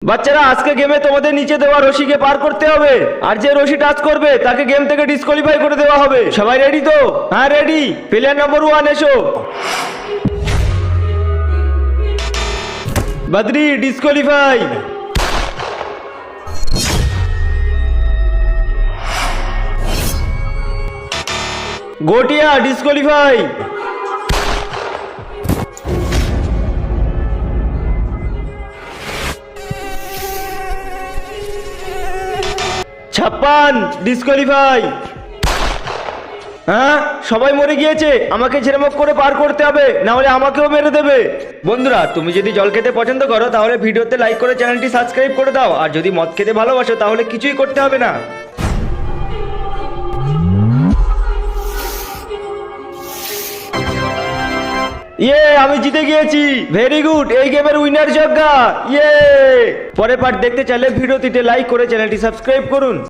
বাচ্চারা, আজকে গেমে তোমাদের নিচে দেওয়া রশিকে পার করতে হবে, আর যে রশি টাচ করবে তাকে গেম থেকে ডিসকোয়ালিফাই করে দেওয়া হবে। সবাই রেডি তো? হ্যাঁ রেডি। প্লেয়ার নাম্বার 1 এসো। বদ্রি ডিসকোয়ালিফাই। গোটিয়া ডিসকোয়ালিফাই। ছাপ্পান ডিসকোয়ালিফাই। হ্যাঁ, সবাই মরে গিয়েছে। আমাকে ঝেড়েমক করে পার করতে হবে, না হলে আমাকেও মেরে দেবে। বন্ধুরা, তুমি যদি জল খেতে পছন্দ করো তাহলে ভিডিওতে লাইক করে চ্যানেলটি সাবস্ক্রাইব করে দাও, আর যদি মদ খেতে ভালোবাসো তাহলে কিছুই করতে হবে না। ইয়ে, আমি জিতে গিয়েছি। Very good. এই গেমের উইনার জগ্গা। ইয়ে। পরের পার্ট দেখতে চাইলে ভিডিওটিতে লাইক করে চ্যানেলটি সাবস্ক্রাইব করুন।